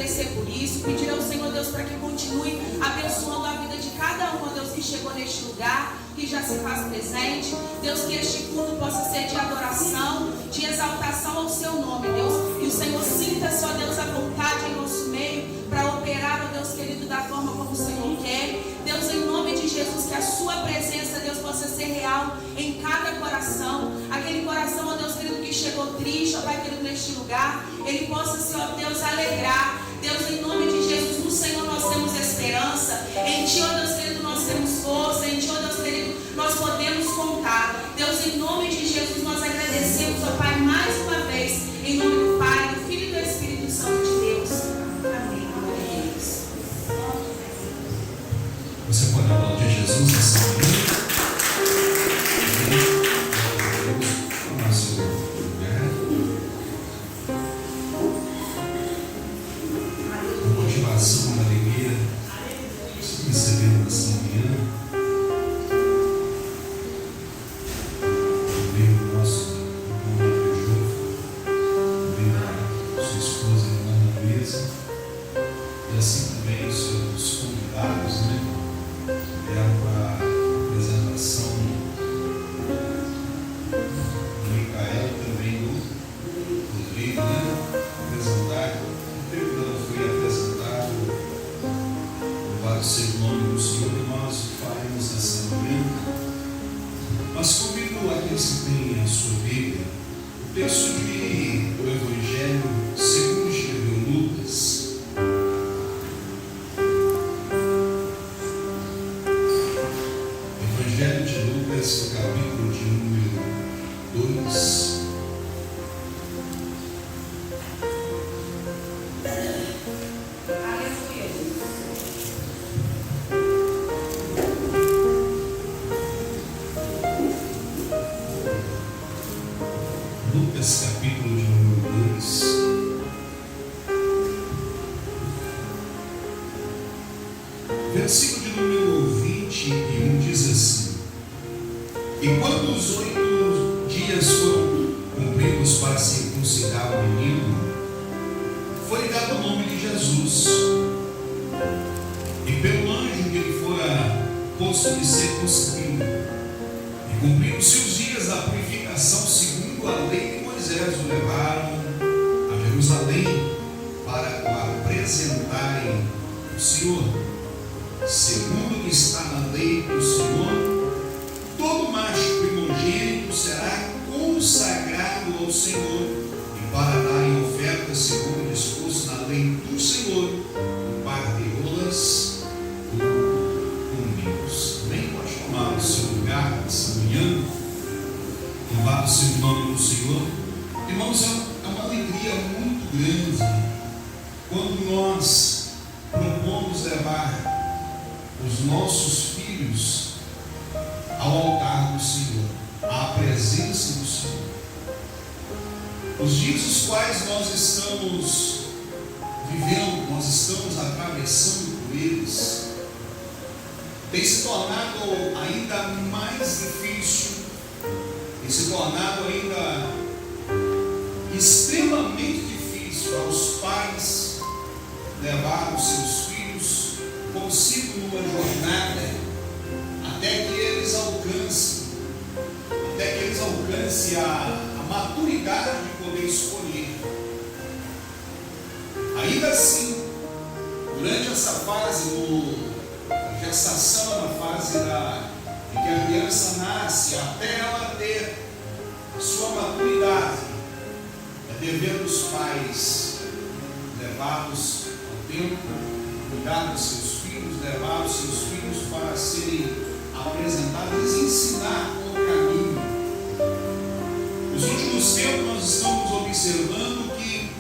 agradecer por isso, pedir ao Senhor Deus para que continue abençoando a vida de cada um, Deus, que chegou neste lugar, que já se faz presente. Deus, que este culto possa ser de adoração, de exaltação ao seu nome, Deus. E o Senhor sinta-se, ó Deus, à vontade em nosso meio para operar, ó Deus querido, da forma como o Senhor quer. Deus, em nome de Jesus, que a sua presença, Deus, possa ser real em cada coração. Aquele coração, ó Deus querido, que chegou triste, ó Pai querido, neste lugar, ele possa se, ó Deus, alegrar. Deus, em nome de Jesus, no Senhor nós temos esperança. Em Ti, ó Deus querido, nós temos força. Em Ti, ó Deus querido, nós podemos contar. Deus, em nome de Jesus, nós agradecemos, ó Pai, mais uma vez, em nome do Pai, do Filho e do Espírito Santo de Deus. Amém. Glória a Deus. Você pode aplaudir Jesus nessa manhã? Uma alegria recebendo nessa manhã o nosso irmão Júlio, também a sua esposa Ana Luísa, e assim também os seus convidados, né? Vieram para a apresentação do Micael e também do Rodrigo, né? Apresentar. Ser o nome do Senhor, e nós faremos nessa manhã. Mas convido aqueles que têm a sua Bíblia, o texto do Evangelho segundo escreveu Lucas. Evangelho de Lucas, capítulo de número 2. Capítulo de número 2. Versículo de número 21 diz assim: E quando os 8 dias foram cumpridos para circuncidar o menino, foi dado o nome de Jesus. E pelo anjo que ele fora posto de ser concebido, e cumpriram-se os dias da purificação segundo a lei de Moisés, o levaram a Jerusalém para o apresentarem ao Senhor. Segundo o que está na lei do Senhor, todo macho primogênito será consagrado ao Senhor, e para darem oferta segundo o disposto na lei do Senhor, um par de rolas ou combinhos. Nem pode tomar o seu lugar nessa manhã. Louvado seja o nome do Senhor. Irmãos, é uma alegria muito grande quando nós propomos levar os nossos filhos ao altar do Senhor, à presença do Senhor. Os dias os quais nós estamos vivendo, nós estamos atravessando por eles, tem se tornado ainda mais difícil, tem se tornado ainda extremamente difícil aos pais levar os seus filhos consigo numa jornada até que eles alcancem a maturidade de poder escolher. Ainda assim, durante essa fase da gestação, na fase em que a criança nasce, até ela ter a sua maturidade, é dever dos pais levá-los ao templo, cuidar dos seus filhos, levar os seus filhos para serem apresentados e ensinar o caminho. Nos últimos tempos nós estamos observando que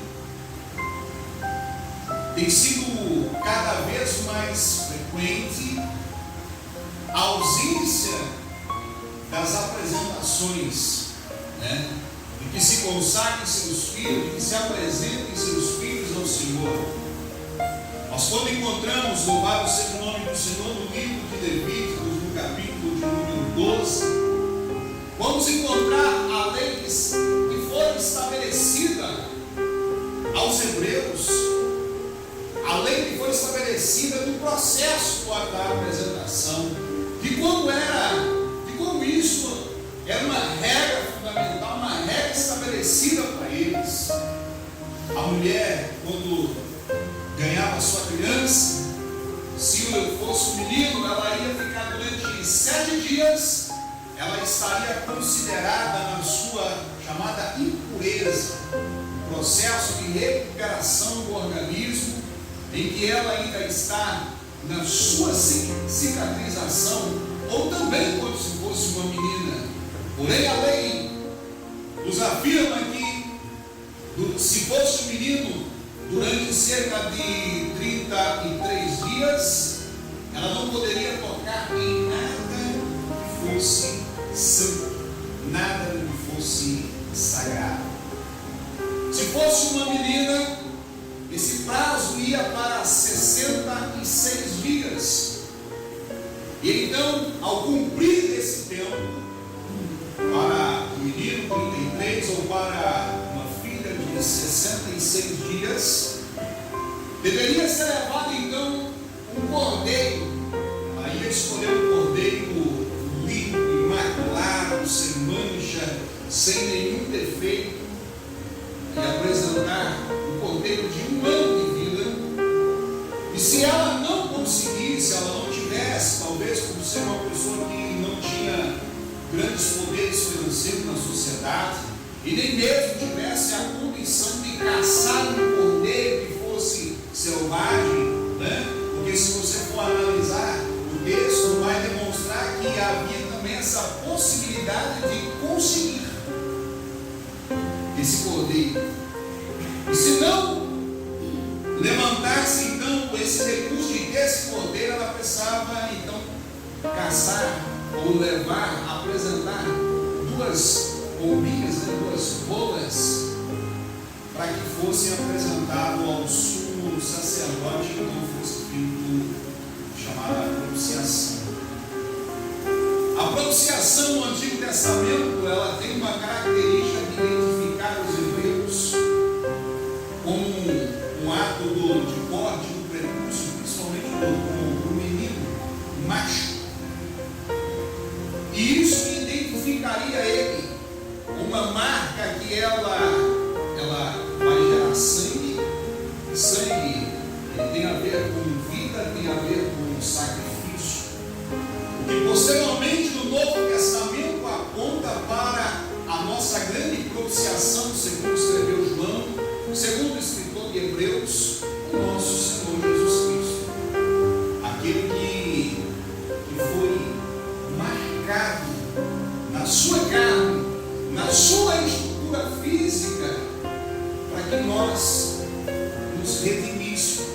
tem sido cada vez mais frequente a ausência das apresentações, né? De que se consagrem seus filhos, de que se apresentem seus filhos ao Senhor. Nós quando encontramos, louvado seja o nome do Senhor, no livro de Levíticos, no capítulo de número 12, vamos encontrar a lei que foi estabelecida aos hebreus, estabelecida no processo da apresentação, de como isso era uma regra fundamental, uma regra estabelecida para eles. A mulher, quando ganhava sua criança, se fosse um menino, ela ia ficar durante 7 dias, ela estaria considerada na sua chamada impureza, um processo de recuperação do organismo, em que ela ainda está na sua cicatrização, ou também quando se fosse uma menina. Porém, a lei nos afirma que, se fosse um menino, durante cerca de 33 dias, ela não poderia tocar em nada que fosse santo, nada que fosse sagrado. Se fosse uma menina, esse prazo ia para 66 dias. E então, ao cumprir esse tempo, para o menino 33 ou para uma filha de 66 dias, deveria ser levado então um cordeiro. Aí ia escolher um cordeiro limpo, imaculado, sem mancha, sem nenhum defeito, e apresentar um cordeiro de 1 ano de vida. E se ela não conseguisse, ela não tivesse, talvez por ser uma pessoa que não tinha grandes poderes financeiros na sociedade, e nem mesmo tivesse a condição de caçar um cordeiro que fosse selvagem, né? Porque se você for analisar o texto, vai demonstrar que havia também essa possibilidade de conseguir esse cordeiro. E se não levantasse então esse recurso de ter esse cordeiro, ela precisava então caçar ou levar, apresentar 2 pombinhas, 2 rolas, para que fossem apresentados ao sumo sacerdote, que não fosse feito chamada propiciação. A propiciação no Antigo Testamento, ela tem uma característica de identificar os hebreus como um ato de corte do prepúcio, principalmente do menino macho. E isso identificaria ele, uma marca que ela vai gerar sangue. Sangue tem a ver com vida, tem a ver com sacrifício. E posteriormente no Novo Testamento aponta para a nossa grande propiciação, segundo escreveu João, segundo o escritor de Hebreus, o nosso Senhor Jesus Cristo. Aquele que foi marcado na sua carne, na sua estrutura física, para que nós nos redimíssemos.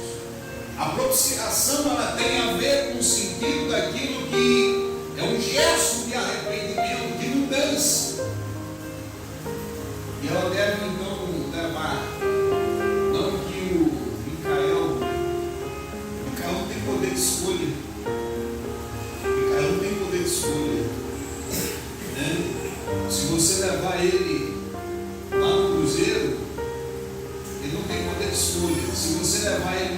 A propiciação, ela tem a ver com o sentido daquilo que é um gesto de arrependimento, de mudança. E ela deve então levar, não que o Micael não tem poder de escolha. Micael não tem poder de escolha, né? Se você levar ele lá no cruzeiro, ele não tem poder de escolha. Se você levar ele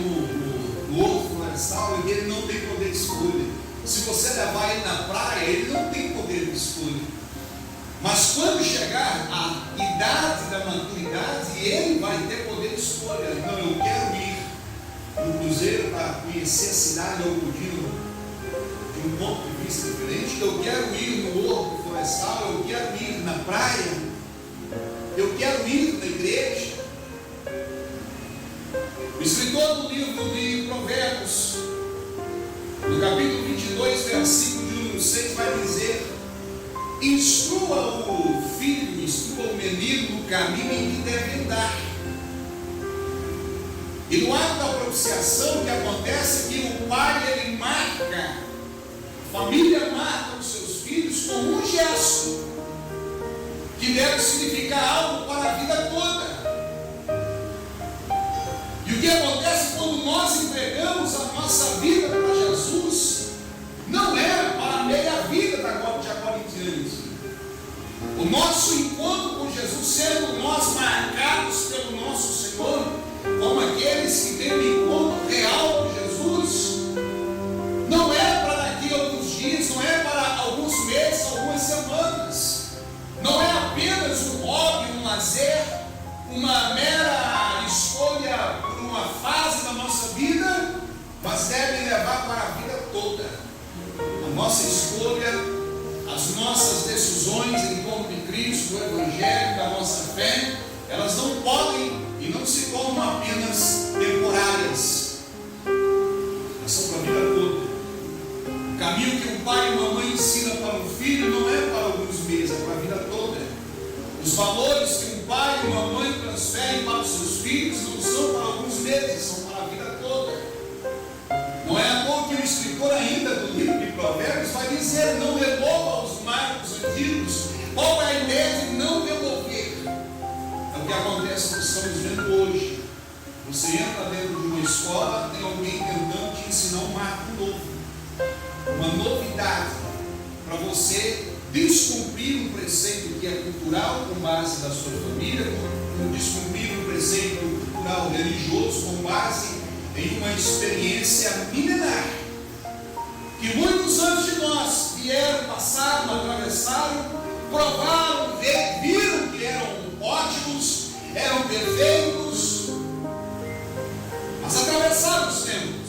no horto florestal, ele não tem poder de escolha. Se você levar ele na praia, ele não tem poder de escolha. Mas quando chegar a idade da maturidade, ele vai ter poder de escolha. Não, eu quero ir no cruzeiro para conhecer a cidade de Algodino de um ponto de vista diferente. Eu quero ir no horto florestal, eu quero ir na praia, eu quero ir na igreja. O escritor do livro de Provérbios, no capítulo 22, versículo de número 6, vai dizer: instrua o filho, instrua o menino no caminho em que deve andar. E no ato da propiciação, o que acontece é que o pai, ele marca, a família marca os seus filhos com um gesto que deve significar algo para a vida toda. E o que acontece quando nós entregamos a nossa vida para Jesus, não é para meia vida de agora em diante. O nosso encontro com Jesus, sendo nós marcados pelo nosso Senhor, como aqueles que têm um encontro real com Jesus, uma mera escolha por uma fase da nossa vida, mas deve levar para a vida toda. A nossa escolha, as nossas decisões em torno de Cristo, do Evangelho, da nossa fé, elas não podem e não se tornam apenas temporárias. Elas são para a vida toda. O caminho que um pai e uma mãe ensinam para um filho não é para alguns meses, é para a vida toda. Os valores que um pai e uma mãe transferem para os seus filhos não são para alguns meses, são para a vida toda. Não é à toa que o escritor ainda do livro de Provérbios vai dizer: não devolva aos marcos antigos. Qual é a ideia de não devolver? É o que acontece, nós estamos vendo hoje. Você entra dentro de uma escola, tem alguém tentando te ensinar um marco novo, uma novidade, para você descumprir um preceito que é cultural com base da sua família, descumprir um preceito cultural religioso com base em uma experiência milenar, que muitos antes de nós vieram, passaram, atravessaram, provaram, viram que eram ótimos, eram perfeitos, mas atravessaram os tempos.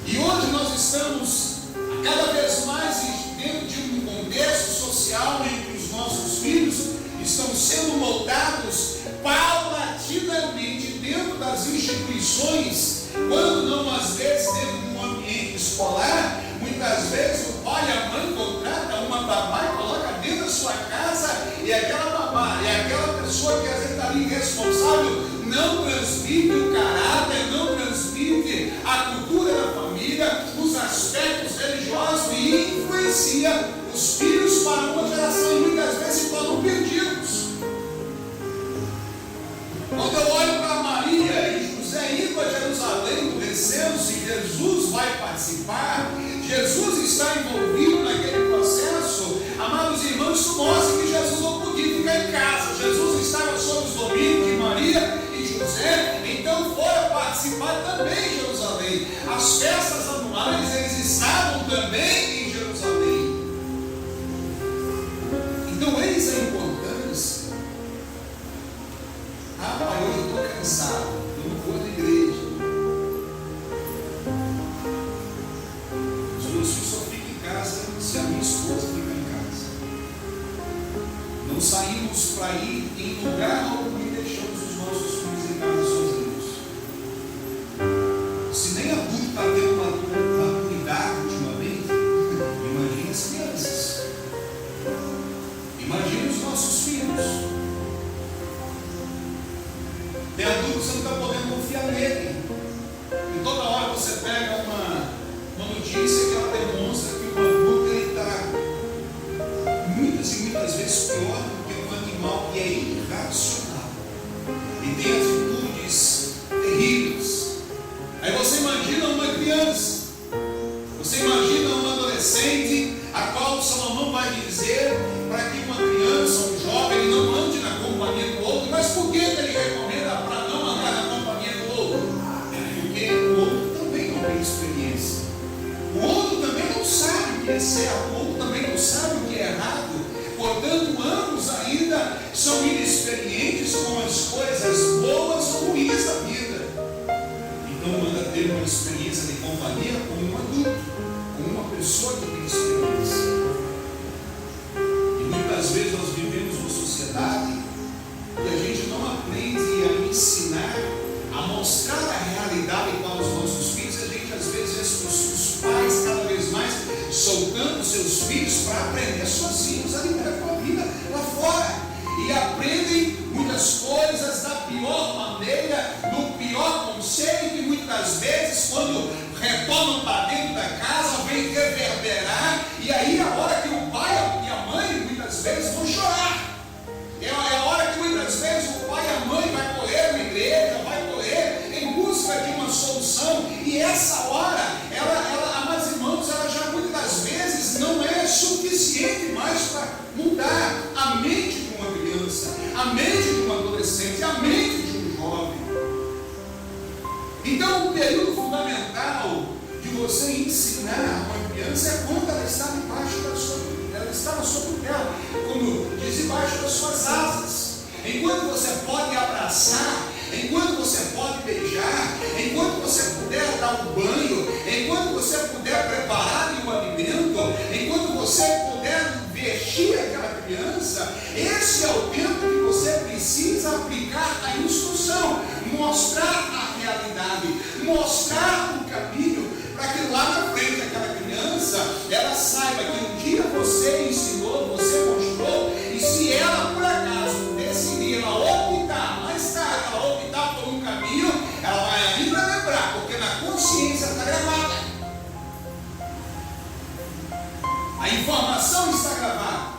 E hoje nós estamos a cada vez mais dentro de um contexto social em que os nossos filhos estão sendo moldados paulatinamente dentro das instituições, quando não às vezes dentro de um ambiente escolar. Muitas vezes o pai e a mãe contratam uma babá e coloca dentro da sua casa, e aquela babá, e aquela pessoa que às vezes está ali irresponsável, não transmite o caráter, não transmite a cultura da família, os aspectos religiosos, e influencia os filhos para uma geração e muitas vezes se tornam perdidos. Quando eu olho para Maria e José indo a Jerusalém, descendo-se, Jesus vai participar, Jesus está envolvido naquele processo. Amados irmãos, isso mostra que Jesus não podia ficar em casa. Jesus estava sob os domínios de Maria e José, então foram participar também em Jerusalém. As festas anuais, eles estavam também em Jerusalém. Então eis a importância. Ah, pai, hoje eu estou cansado, eu não vou na igreja. Os meus filhos só ficam em casa se a minha esposa fica em casa. Não saímos para ir em lugar algum e deixamos os nossos filhos em casa sozinhos. Se nem adulto está tendo uma maturidade ultimamente, imagine as crianças. Imagine os nossos filhos. Tem adulto que você não está podendo confiar nele. E toda hora você pega uma notícia que ela demonstra que o adulto está muitas e muitas vezes pior do que um animal que é irracional e tem atitudes terríveis. Aí você imagina uma criança, você imagina uma adolescente, a qual Salomão vai dizer para que uma criança, um jovem, ele não ande na companhia do outro. Mas por que ele recomenda para não andar na companhia do outro? Porque o outro também não tem experiência, o outro também não sabe o que é certo, o outro também não sabe o que é errado. Portanto, ambos ainda são inexperientes com as coisas boas ou ruins da vida. Então manda ter uma experiência de companhia com um adulto, com uma pessoa que tem experiência. E muitas vezes nós vivemos uma sociedade que a gente não aprende a ensinar, a mostrar a realidade para os nossos filhos. A gente às vezes vê os pais cada vez mais soltando seus filhos para aprender sozinhos a lidar com a vida lá fora. E aprendem muitas coisas da pior maneira, no pior conselho, que muitas vezes quando retornam para dentro da casa vem reverberar. E aí a hora que o pai e a mãe muitas vezes vão chorar. É a hora que muitas vezes o pai e a mãe vai correr na igreja, vai correr em busca de uma solução. E essa hora, amados irmãos, ela já muitas das vezes não é suficiente mais para mudar a mente de uma criança, a mente de um adolescente, a mente de um jovem. Então o período fundamental de você ensinar uma criança é quando ela está debaixo da sua, ela está na sua tutela, como diz, debaixo das suas asas. enquanto você pode abraçar, enquanto você pode beijar, enquanto você puder dar um banho, enquanto você puder preparar um alimento, enquanto você puder vestir aquela criança, esse é o tempo que você precisa aplicar a instrução, mostrar a realidade, mostrar o caminho, para que lá na frente aquela criança, ela saiba que um dia você ensinou, você mostrou, e se ela por acaso decidir, ela optar, mais tarde, ela optar por um caminho, ela vai ainda lembrar, porque na consciência está gravada. A informação está gravada.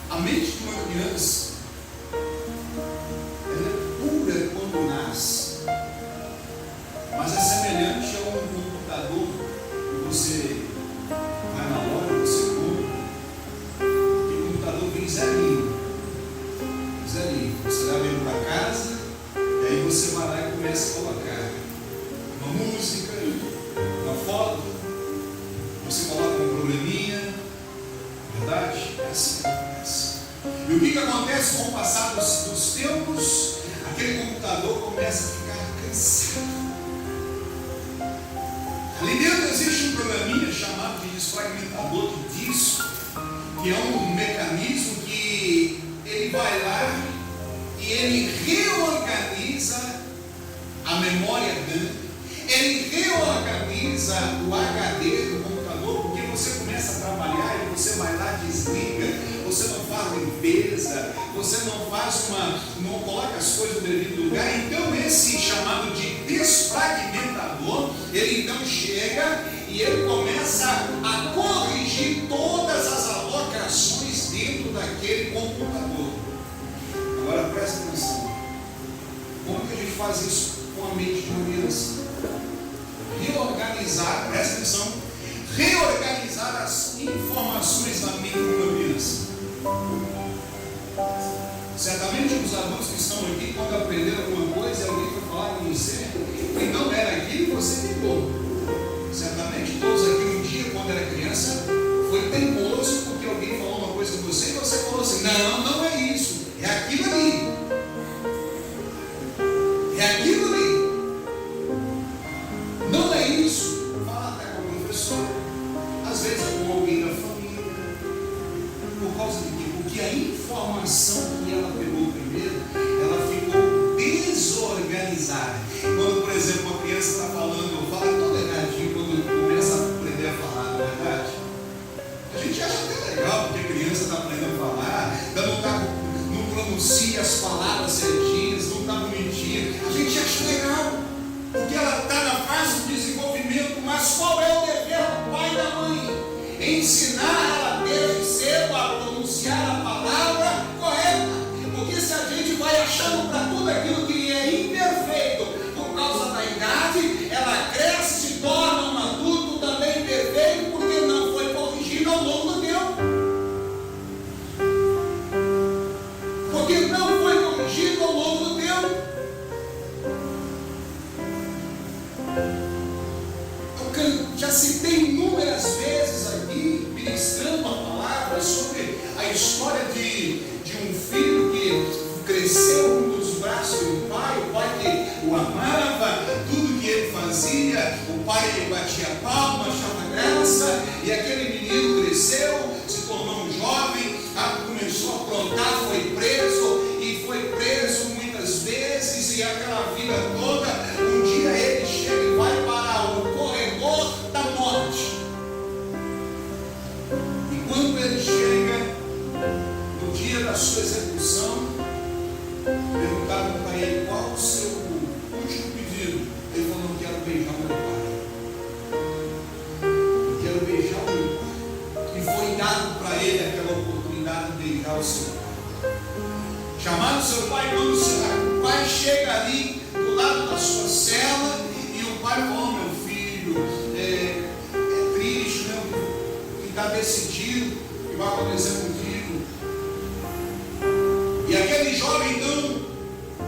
A mente de uma criança, ela é pura quando nasce, mas é semelhante a um computador que você vai na loja, você compra, e o computador vem zerinho, você leva ele para casa, e aí você vai lá e começa a colocar uma música, uma foto, você coloca um probleminha, verdade? É assim que acontece. E o que acontece com o passar dos tempos? Aquele computador começa a ficar cansado. Ali dentro existe um programinha chamado de desfragmentador de disco, que é um mecanismo que ele vai lá e ele reorganiza a memória RAM, ele reorganiza o HD do computador, porque você começa a trabalhar e você vai lá, desliga, você não faz limpeza, você não coloca as coisas no devido lugar. Então esse chamado de desfragmentador, ele então chega e ele começa a corrigir todas as alocações dentro daquele computador. Agora presta atenção, como que a gente faz isso com a mente de uma criança? Reorganizar, presta atenção, reorganizar as informações na mente de uma criança. Certamente os adultos que estão aqui, quando aprenderam alguma coisa, alguém foi falar com você e não era aquilo que você pegou. Certamente todos aqui um dia, quando era criança, foi teimoso porque alguém falou uma coisa com você e você falou assim: não é isso, é aquilo ali. É aquilo ali. Não é isso. Fala até com o professor, às vezes é com alguém da família. Por causa de quê? Porque a informação que ela pegou primeiro, ela ficou desorganizada. Quando, por exemplo, uma criança está falando, fala todo erradinho, quando começa a aprender a falar, não é verdade? A gente acha até legal, porque a criança está aprendendo a falar, não pronuncia as palavras certinhas, não está bonitinha. A gente acha legal, porque ela está na fase de desenvolvimento. Mas qual é o dever do pai e da mãe? Ensinar ela desde cedo a pronunciar a palavra correta. Porque se a gente vai achando para tudo aquilo que é imperfeito por causa da idade, ela cresce, se torna um adulto também perfeito, porque não foi corrigido ao longo do tempo. Porque não foi corrigido ao longo do tempo. Já citei inúmeras vezes aqui, ministrando a palavra, sobre a história de um filho que cresceu nos braços do pai, o pai que o amava, tudo que ele fazia, o pai batia palma, achava graça, e aquele menino cresceu, se tornou um jovem, começou a aprontar, foi preso muitas vezes, e aquela vida toda, um dia ele chega e vai para o corredor da morte. E quando ele chega no dia da sua execução, perguntaram para ele qual o seu último pedido. Ele falou: não quero beijar o meu pai, eu quero beijar o meu pai. E foi dado para ele aquela oportunidade de beijar o seu pai. Chamado seu pai, quando o pai chega ali do lado da sua cela, e o pai falou: meu filho, é triste, né? Que está decidido o que vai acontecer contigo. E aquele jovem, então,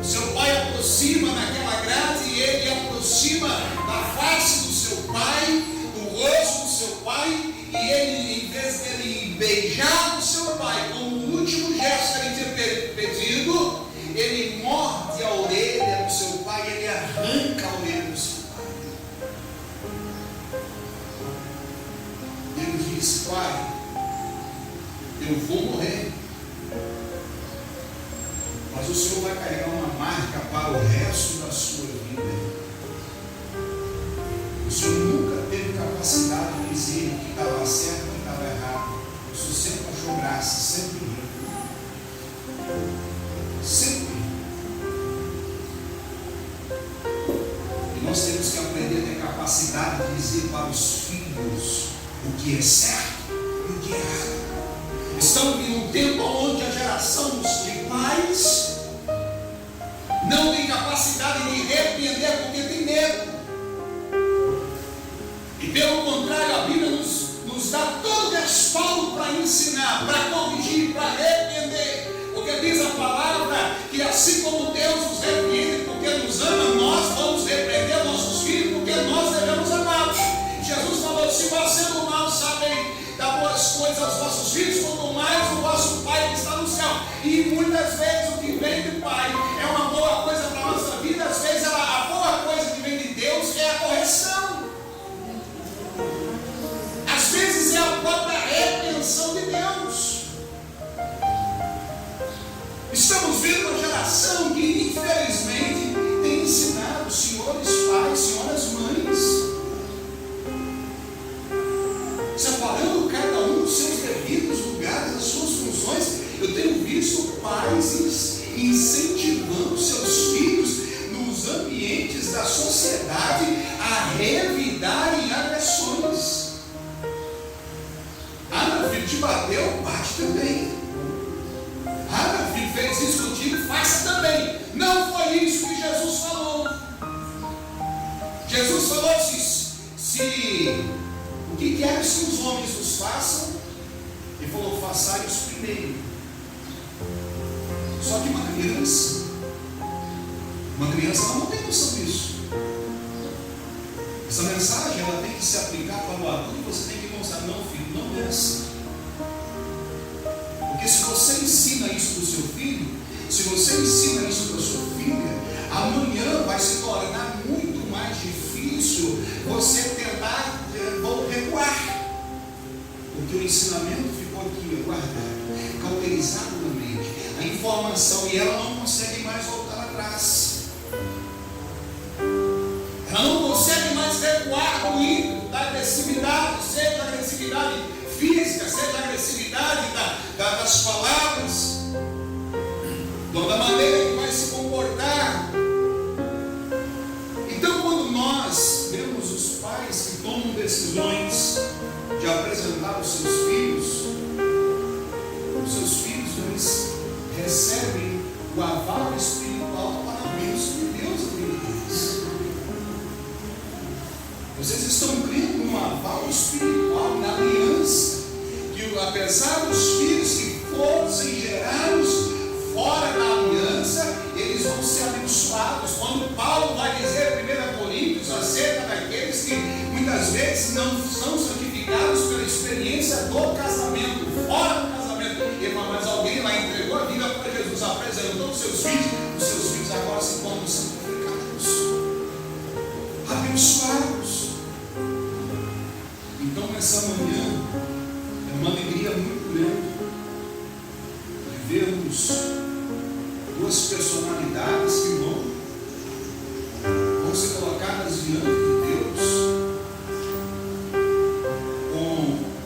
seu pai aproxima naquela grade, e ele aproxima da face do seu pai, do rosto do seu pai, e ele, em vez dele beijar o seu pai, como o último gesto, ele diz Eu vou morrer. Mas o Senhor vai carregar uma marca para o resto da sua vida. O Senhor nunca teve capacidade de dizer o que estava certo e o que estava errado. O Senhor sempre achou graça, sempre rico. Sempre. E nós temos que aprender a ter capacidade de dizer para os filhos o que é certo e o que é errado. Estamos em um tempo onde a geração de pais não tem capacidade de repreender porque tem medo. E pelo contrário, a Bíblia nos dá todo o respaldo para ensinar, para corrigir, para repreender. Porque diz a palavra que assim como Deus nos repreende porque nos ama, nós vamos repreender nossos filhos porque nós devemos amá-los. Jesus falou: se fazendo mal sabem dar boas coisas aos vossos filhos, quanto mais o vosso Pai que está no céu. E muitas vezes o que vem do Pai é uma boa coisa para a nossa vida. Às vezes a boa coisa que vem de Deus é a correção. Às vezes é a própria repreensão de Deus. Estamos vendo uma geração que infelizmente tem ensinado senhores pais, senhoras mães, separando cada um dos seus devidos lugares, as suas funções. Eu tenho visto pais incentivando seus filhos nos ambientes da sociedade a revidarem agressões. Ah, meu filho te bateu, bate também. Ah, meu filho fez isso contigo, faça também. Não foi isso que Jesus falou. Jesus falou se o que queres que os homens nos façam? Ele falou: façai-os primeiro. Só que uma criança ela não tem noção disso. Essa mensagem ela tem que se aplicar para o adulto e você tem que mostrar: não, filho, não é assim. Porque se você ensina isso para o seu filho, se você ensina isso para a sua filha, amanhã vai se tornar muito mais difícil você tentar recuar. Porque o ensinamento ficou aqui, guardado, cauterizado na mente, a informação, e ela não consegue mais voltar atrás. Ela não consegue mais recuar do ímpeto, da agressividade, seja a agressividade física, seja a agressividade das palavras, da maneira que vai se comportar. Então, quando nós vemos os pais que tomam decisões de apresentar os seus filhos eles recebem o aval espiritual para a bênção de Deus na vida deles. Vocês estão crendo no aval espiritual, na aliança, que apesar dos filhos que fossem gerados fora da aliança, eles vão ser abençoados. Quando Paulo vai dizer em 1 Coríntios acerca daqueles que muitas vezes não são santificados pela experiência do casamento, fora do casamento, ele fala: mas alguém lá entregou a vida para Jesus, apresentou os seus filhos agora se tornam santificados, abençoados. Então nessa manhã é uma alegria muito grande de vermos duas personalidades que vão ser colocadas diante de Deus com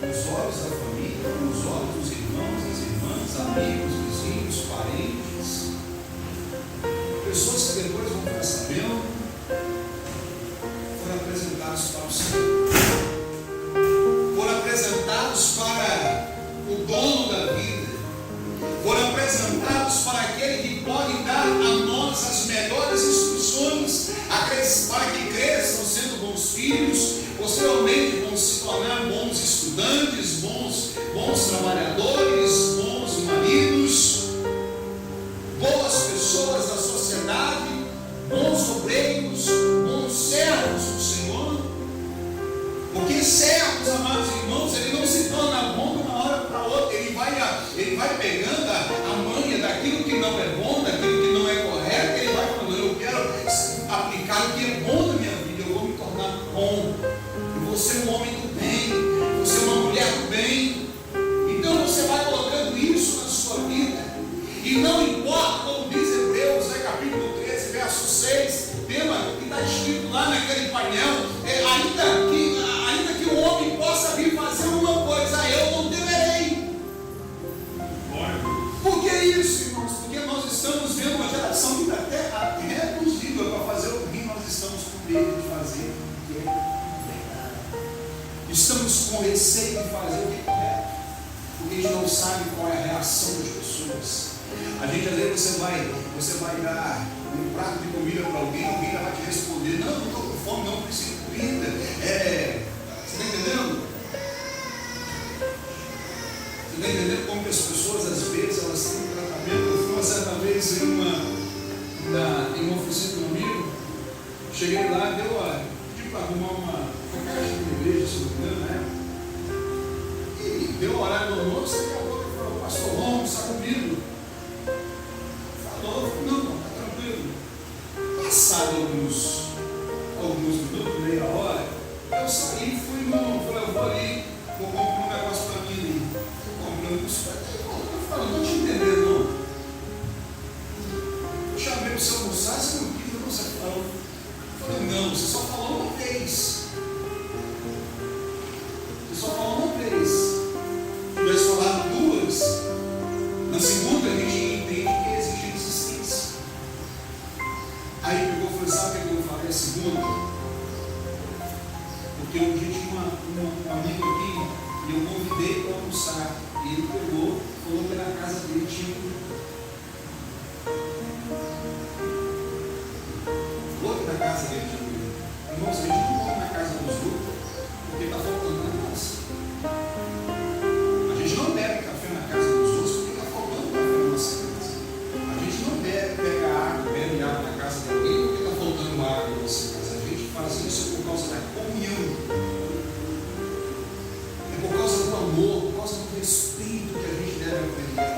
os olhos da família, com os olhos dos irmãos, das irmãs, amigos, vizinhos, parentes, pessoas que depois vão ficar sabendo, foram apresentados para o Senhor, foram apresentados para o dono da vida, foram apresentados para aquele que pode dar a nós as melhores instruções para que cresçam sendo bons filhos, posteriormente vão se tornar bons estudantes, bons trabalhadores, bons maridos, boas pessoas da sociedade, bons obreiros, bons servos do Senhor. Porque servos, amados irmãos, ele não se torna bom de uma hora para outra. Ele vai pegando a manha daquilo que não é bom, daquilo que não é correto. Ele vai falando: eu quero aplicar o que é bom na minha vida, eu vou me tornar bom, eu vou ser um homem do bem, eu vou ser uma mulher do bem. Então você vai não importa, como diz Hebreus, capítulo 13, verso 6, tema que está escrito lá naquele painel, ainda que o homem possa vir fazer uma coisa, eu não temerei. Por que isso, irmãos? Porque nós estamos vendo uma geração que até nos liga para fazer o que nós estamos com medo de fazer o que é pecado. Estamos com receio de fazer o que é correto, porque a gente não sabe qual é a reação das pessoas. A gente, às vezes, você vai dar um prato de comida para alguém já vai te responder: não estou com fome, não preciso de comida. Você está entendendo? Você está entendendo como que as pessoas, às vezes, elas têm um tratamento? Eu fui uma certa vez em uma oficina de um amigo, cheguei lá, pedi para arrumar uma caixa de cerveja, se não me engano, né? E deu o horário do almoço, e acabou, ele falou: pastor, vamos almoçar comigo. Falou: não, está tranquilo. Passado alguns minutos, meia hora, eu saí, falei: eu vou ali, vou comprar um negócio para mim ali. Comprando isso para ti. Não estou te entendendo, não. Eu chamei para você almoçar, você não quis, não, você falou. Eu falei: não, você só falou uma vez. Você só falou uma vez. Se tivesse falado duas, na segunda a gente entende que exige insistência. Aí pegou e falou: sabe o que eu falei a segunda? Porque um dia tinha um amigo aqui e eu convidei para almoçar. E ele pegou, falou que na casa dele tinha falou que na casa dele tinha comida. Irmãos, a gente não come na casa dos outros porque está faltando na nossa. A gente não bebe café na casa dos outros porque está faltando café na nossa casa. A gente não pega água, bebe água na casa de alguém porque está faltando água na nossa casa. A gente faz isso por causa da comunhão. É por causa do amor, por causa do respeito que a gente deve aprender.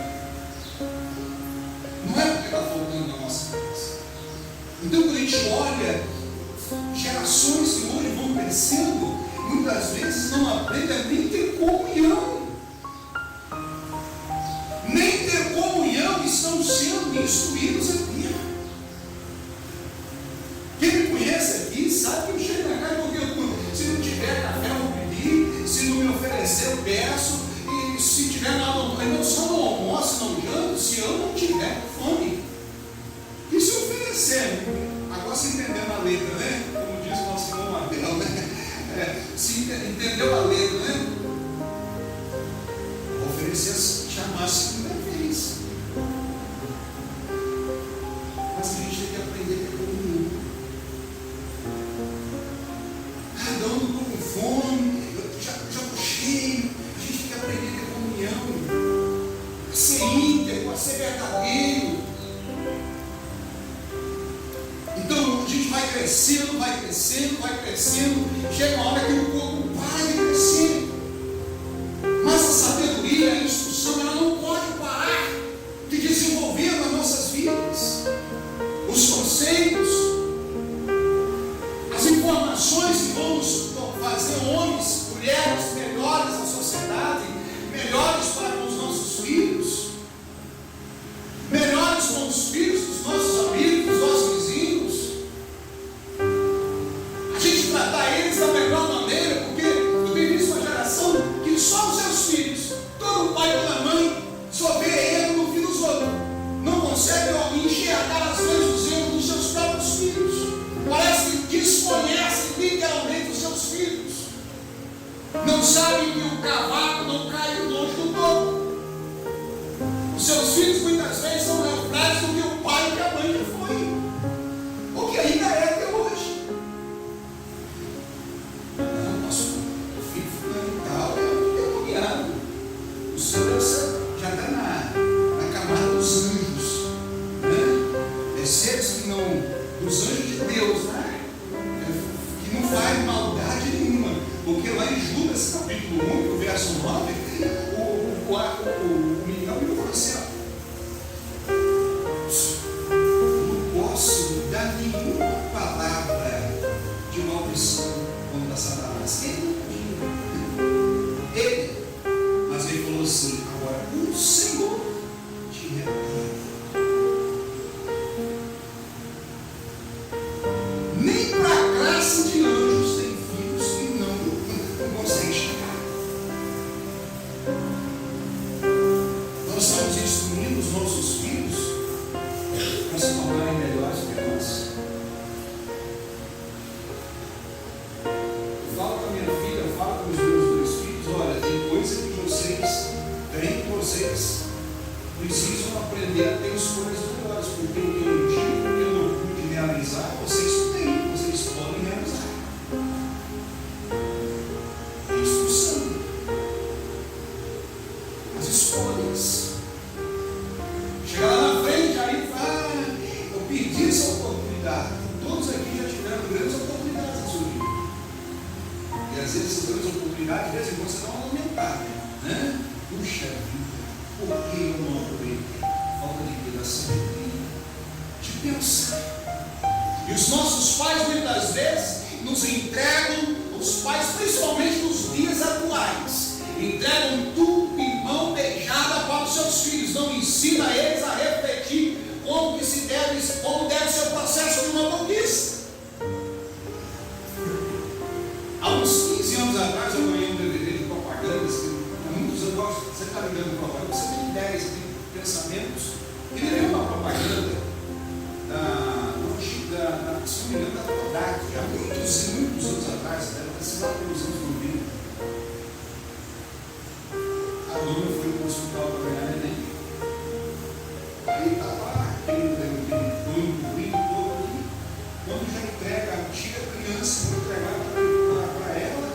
Não é porque está faltando na nossa casa. Então, quando a gente olha gerações que hoje vão crescendo, muitas vezes não aprendem a nem ter comunhão. Nem ter comunhão, estão sendo instruídos aqui. Quem me conhece aqui sabe que eu chego na casa porque se não tiver café eu vou pedir, se não me oferecer eu peço, e se tiver nada, eu só não almoço, não janto, se eu não tiver fome. E se oferecer? Agora você entendendo a letra, né? Como diz o nosso irmão Abel, né? Se entendeu a letra, né? Oferecer, chamar a segunda vez. Mas a gente tem que aprender a ter comunhão. Cada um estou com fome, eu já estou cheio. A gente tem que aprender a ter comunhão, a ser íntegro, a ser verdadeiro. Então a gente vai crescendo, vai crescendo, vai crescendo. Chega uma hora que o corpo para de crescer. Mas a sabedoria, a instrução, ela não pode parar de desenvolver nas nossas vidas. Os conceitos, as informações que vão nos fazer homens, mulheres melhores na sociedade, melhores para com os nossos filhos, melhores com os filhos dos nossos amigos, dos nossos vizinhos. A gente tratar eles da melhor maneira, porque eu tenho visto uma geração que só os seus filhos, todo pai e toda mãe, só vê erro no filho dos outros. Não consegue enxergar às vezes os erros dos seus próprios filhos. Parece que desconhecem literalmente os seus filhos. Não sabem que o cavaco não cai longe do topo. Os seus filhos muitas vezes são reflexos do que o pai e a mãe já foi, ou que ainda é até hoje. Não, pastor, o filho fundamental é o guiado. O senhor já está na camada dos anjos, né? É seres que não, dos anjos de Deus, né? Que não faz maldade nenhuma, porque lá em Judas capítulo 1, verso 9, o menino me falou assim: não posso dar nenhuma palavra de maldição contra Satanás. Ele, mas ele falou assim: agora o Senhor te repreende. Nós estamos instruindo os nossos filhos para se tornarem melhores do que nós. Eu falo com a minha filha, eu falo com os meus dois filhos: olha, tem coisa que vocês precisam aprender a ter escolhas melhores, porque o que eu digo, o que eu não pude realizar, vocês têm, vocês podem realizar. É instrução. As escolhas. Chegar lá na frente, aí eu pedi essa oportunidade. Todos aqui já tiveram grandes oportunidades na sua vida. E às vezes essas grandes oportunidades, de vez em quando, você dá uma lamentada, né? Puxa vida, por que eu não aproveitei? Falta de vida, sabedoria, de pensar. E os nossos pais, muitas vezes, nos entregam, os pais, principalmente nos dias atuais, entregam tudo em mão beijada para os seus filhos, não ensina eles a refletir como deve ser o processo de uma conquista. Há uns 15 anos atrás eu ganhei um DVD de propagandas, que há muitos anos, você está ligando com propaganda, você tem ideias, tem pensamentos. Ele leu uma propaganda se não me engano, da Kodak, há muitos anos atrás, deve ter sido lá pelos anos 90. A dona foi para o hospital para ganhar neném. Aí está lá, aquele banco todo aqui. Quando já entrega, tira a criança, vou entregar para ela,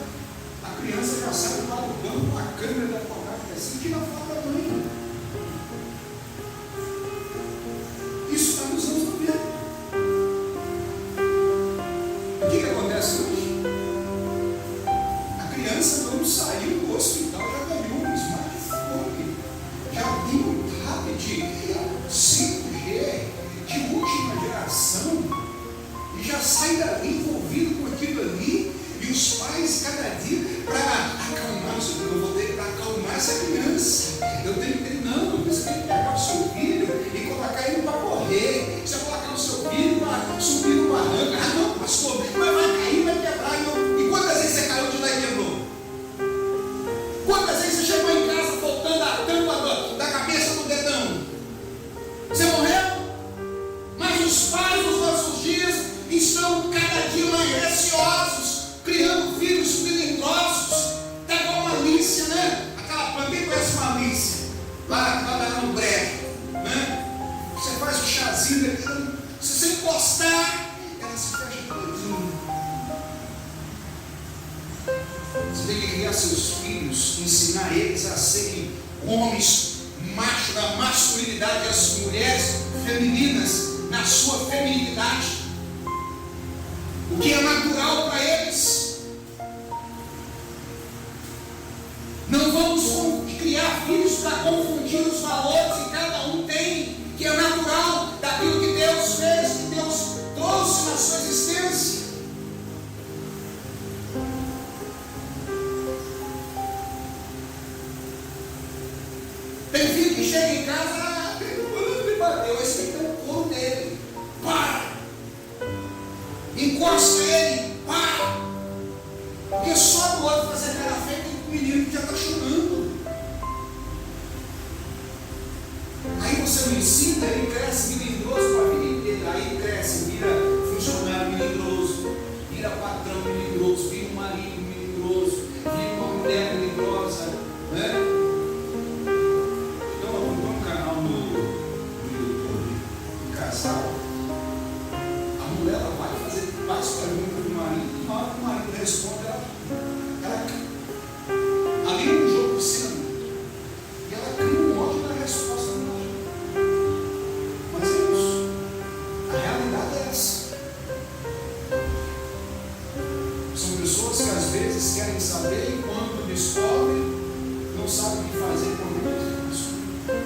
a criança já sai do lado do banco com a câmera da Kodak, assim, tira a foto da mãe. Isso está nos anos 90. O que acontece hoje? A criança, quando saiu do hospital, já ganhou um smartphone, já tem um tablet 5G de última geração, e já sai dali envolvido com aquilo ali, e os pais, cada dia, para acalmar, eu vou ter que acalmar essa criança, eu tenho que você tem que pegar o seu filho e colocar ele para correr, você colocar o seu filho para subir no barranco. Ah não, pastor, mas vai cair, vai quebrar. E quantas vezes você caiu de lá e quebrou? Quantas vezes você chegou em casa faltando a tampa da cabeça do dedão? Você morreu? Mas os pais dos nossos dias estão cada dia mais receosos, criando filhos melindrosos. Tá igual malícia, né? Aquela planta, quem conhece malícia? Lá no brejo, né? Você faz o chazinho aqui, se você encostar, ela se fecha todinha. Você tem que criar seus filhos, ensinar eles a serem homens, machos da masculinidade, e as mulheres femininas na sua feminilidade. O que é natural para eles. Não vamos criar filhos para confundir os valores que cada um tem, que é natural daquilo que Deus fez, que Deus trouxe na sua existência. Tem filho que chega em casa, quando me bateu, esse tem que ter um couro dele. Para! Encosta ele, para! Porque só do outro fazer cara feia tem um menino que já está chorando. Aí você não ensina, ele cresce melindroso para a vida inteira. Aí cresce, vira funcionário melindroso, vira patrão melindroso, vira um marido melindroso, vira uma mulher melindrosa, né? Então eu vou um canal no YouTube, um casal. A mulher ela vai fazer várias perguntas do marido, e na hora que o marido responde, ela ali no jogo de cena, e ela cria um ódio da resposta. Mas é isso. A realidade é essa. São pessoas que às vezes querem saber e quando descobrem, não sabem o que fazer quando eles descobrem.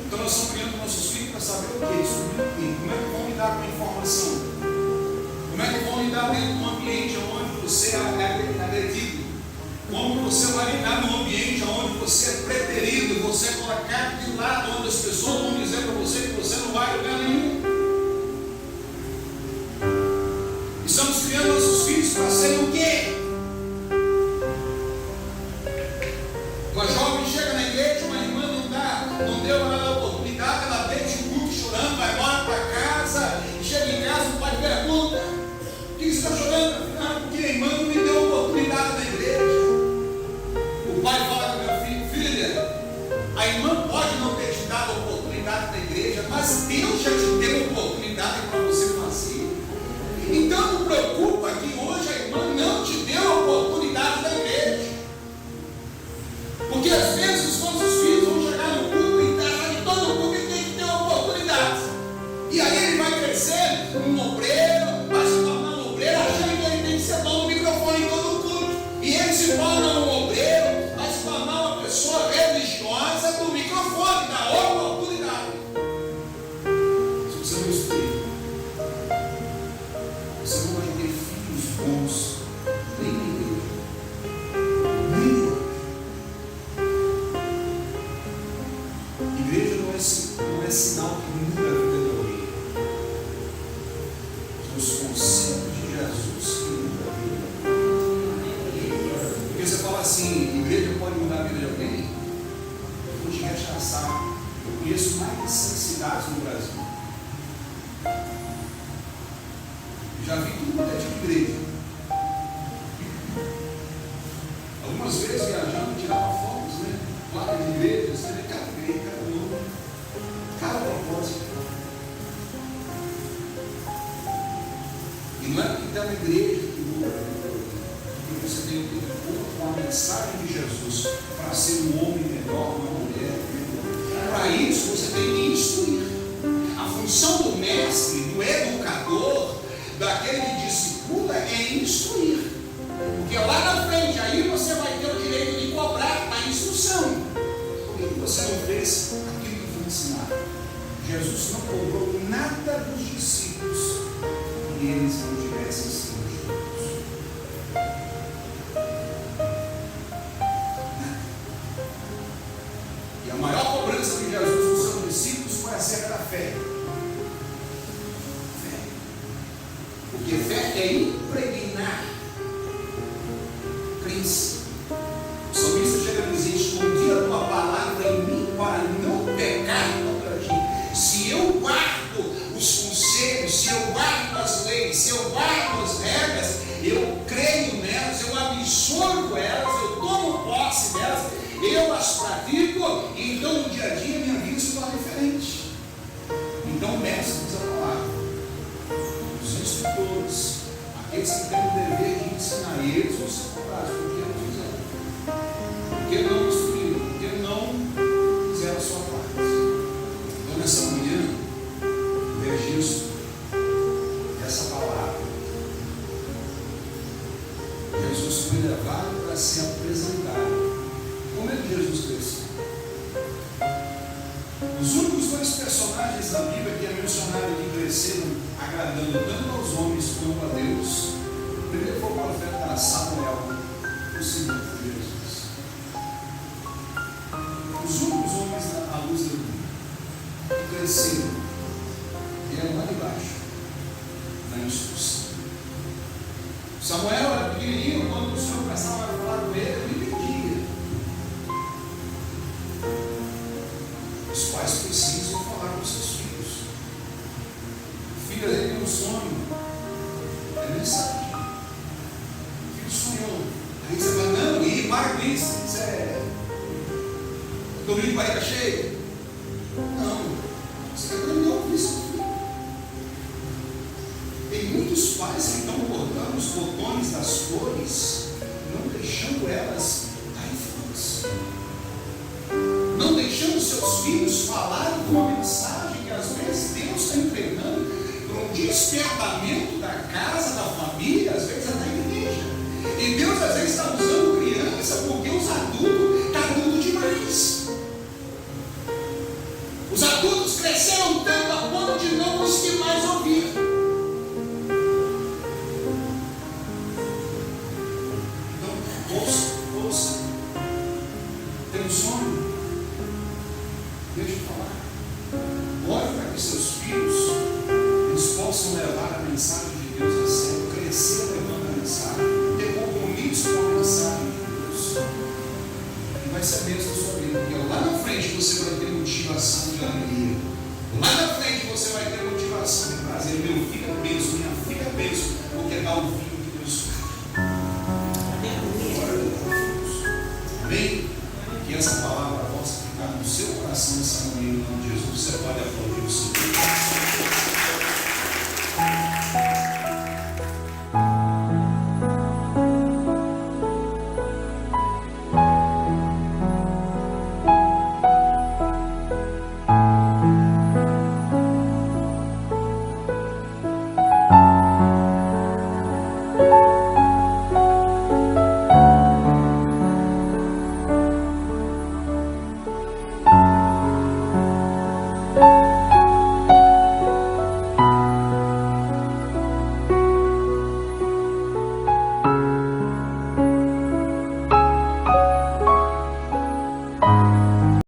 Então nós estamos criando nossos filhos para saber o que? Descobrir o que? Como é que vão lidar com a informação? Como é que vão lidar dentro de um ambiente onde você é agredido? Como você vai lidar num ambiente onde você é preterido, você é colocado de lado, onde as pessoas vão dizer para você que você não vai a lugar nenhum? Estamos criando nossos filhos para serem o quê? Uma jovem chega na igreja, uma irmã não não é sinal que muda a vida de alguém. São os conceitos de Jesus que mudam a vida de alguém. Porque você fala assim, igreja pode mudar a vida de alguém? Eu vou te rechaçar. Eu conheço mais de 100 cidades no Brasil. Já vi tudo quanto é tipo de igreja. Algumas vezes viajando, tirava fotos, né? Placa de igreja, você vê cada igreja, cada nome, cada propósito. E não é porque tem uma igreja que muda, porque você tem que ter com a mensagem de Jesus para ser um homem melhor, uma mulher melhor. Para isso você tem que instruir. A função do mestre, do educador, daquele que discipula é instruir. Porque lá na frente, aí você vai ter o direito de cobrar a instrução. Por que você não fez aquilo que foi ensinado? Jesus não cobrou nada dos discípulos que eles não tivessem sido juntos. Nada. E a maior cobrança de Jesus dos seus discípulos foi acerca da fé. Porque fé é impregnar crença. O salmista chega a dizer: escondi a tua palavra em mim para não pecar contra ti. Se eu guardo os conselhos, se eu guardo as leis, se eu guardo as regras, eu creio nelas, eu absorvo elas, eu tomo posse delas, eu as pratico, e então no dia a dia minha vida se torna diferente. Então o mestre diz a palavra. Os instrutores, aqueles que têm o dever de ensinar, eles vão ser cobrados, porque não fizeram, porque não instruíram, porque não fizeram a sua parte. Então nessa manhã, o registro dessa palavra, Jesus foi levado para ser apresentado. Como é que Jesus cresceu? Os únicos dois personagens da Bíblia que é mencionado aqui cresceram agradando tanto aos homens quanto a Deus. O primeiro foi o profeta Samuel, o segundo foi Jesus. Os únicos homens à luz do mundo que cresceram vieram lá de baixo, na instrução. Samuel era pequenininho, quando o Senhor começava a falar com ele, ele entendia. Os pais precisam falar com seus filhos. O filho dele tem um sonho, ele nem sabe. O filho sonhou. Aí você fala: não, e para com isso. Isso é. Estou vindo com a barriga cheia? Não. Você vai aprender a ouvir seu filho. Tem muitos pais que estão cortando os botões das cores, não deixando elas darem frutos. Não deixando seus filhos falarem com uma mensagem que às vezes Deus está entregando para um despertamento da casa, da família, às vezes até da igreja. E Deus às vezes está usando criança porque os adultos estão adultos demais. Os adultos cresceram tanto a ponto de não conseguir mais ouvir. Então, ouça. Tem um sonho? Deixa eu falar. Ore para que seus filhos eles possam levar a mensagem de Deus a sério, crescer levando a mensagem, ter compromisso com a mensagem de Deus. E vai ser a bênção da sua vida, porque lá na frente você vai ter motivação de alegria. Lá na frente você vai ter motivação de prazer. Meu filho é bênção, minha filha é bênção, porque dá o vinho que Deus faz. Amém? Que essa palavra possa ficar no seu coração essa manhã, em nome de Jesus. Você pode aplaudir o Senhor.